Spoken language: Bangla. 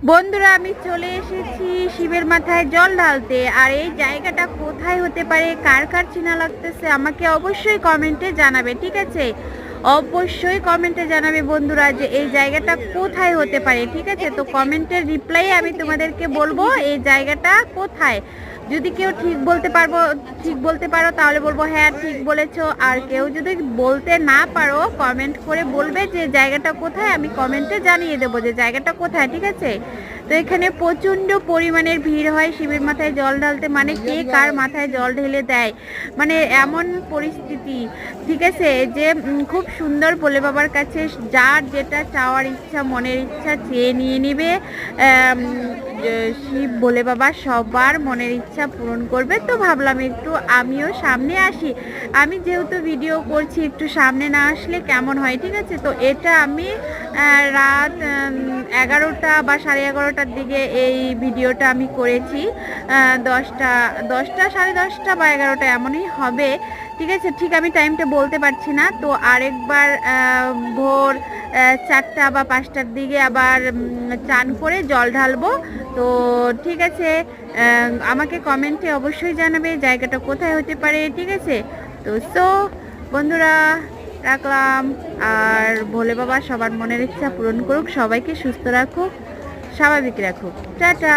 বন্ধুরা আমি চলে এসেছি শিবের মাথায় জল ঢালতে। আর এই জায়গাটা কোথায় হতে পারে, কার কার চেনা লাগতেছে আমাকে অবশ্যই কমেন্টে জানাবে, ঠিক আছে? অবশ্যই কমেন্টে জানাবে বন্ধুরা যে এই জায়গাটা কোথায় হতে পারে, ঠিক আছে? তো কমেন্টের রিপ্লাই আমি তোমাদেরকে বলবো এই জায়গাটা কোথায়। যদি কেউ ঠিক বলতে পারো তাহলে বলবো হ্যাঁ ঠিক বলেছো। আর কেউ যদি বলতে না পারো কমেন্ট করে বলবে যে জায়গাটা কোথায়, আমি কমেন্টে জানিয়ে দেবো যে জায়গাটা কোথায়, ঠিক আছে? তো এখানে প্রচণ্ড পরিমাণের ভিড় হয় শিবের মাথায় জল ঢালতে, মানে কে কার মাথায় জল ঢেলে দেয়, মানে এমন পরিস্থিতি, ঠিক আছে? যে খুব সুন্দর ভোলে বাবার কাছে যার যেটা চাওয়ার ইচ্ছা, মনের ইচ্ছা চেয়ে নিয়ে নিবে। শিব ভোলে বাবা সবার মনের ইচ্ছা পূরণ করবে। তো ভাবলাম একটু আমিও সামনে আসি। আমি যেহেতু ভিডিও করছি, একটু সামনে না আসলে কেমন হয়, ঠিক আছে? তো এটা আমি রাত 11টা বা 11:30টার দিকে এই ভিডিওটা আমি করেছি। 10টা 10:30 বা 11টা এমনই হবে, ঠিক আছে? ঠিক আমি টাইমটা বলতে পারছি না। তো আরেকবার ভোর 4টা বা 5টার দিকে আবার চান করে জল ঢালবো। তো ঠিক আছে, আমাকে কমেন্টে অবশ্যই জানাবে জায়গাটা কোথায় হতে পারে, ঠিক আছে? তো বন্ধুরা রাখলাম। আর ভোলে বাবা সবার মনের ইচ্ছা পূরণ করুক, সবাইকে সুস্থ রাখুক, স্বাভাবিক রাখুক। টাটা।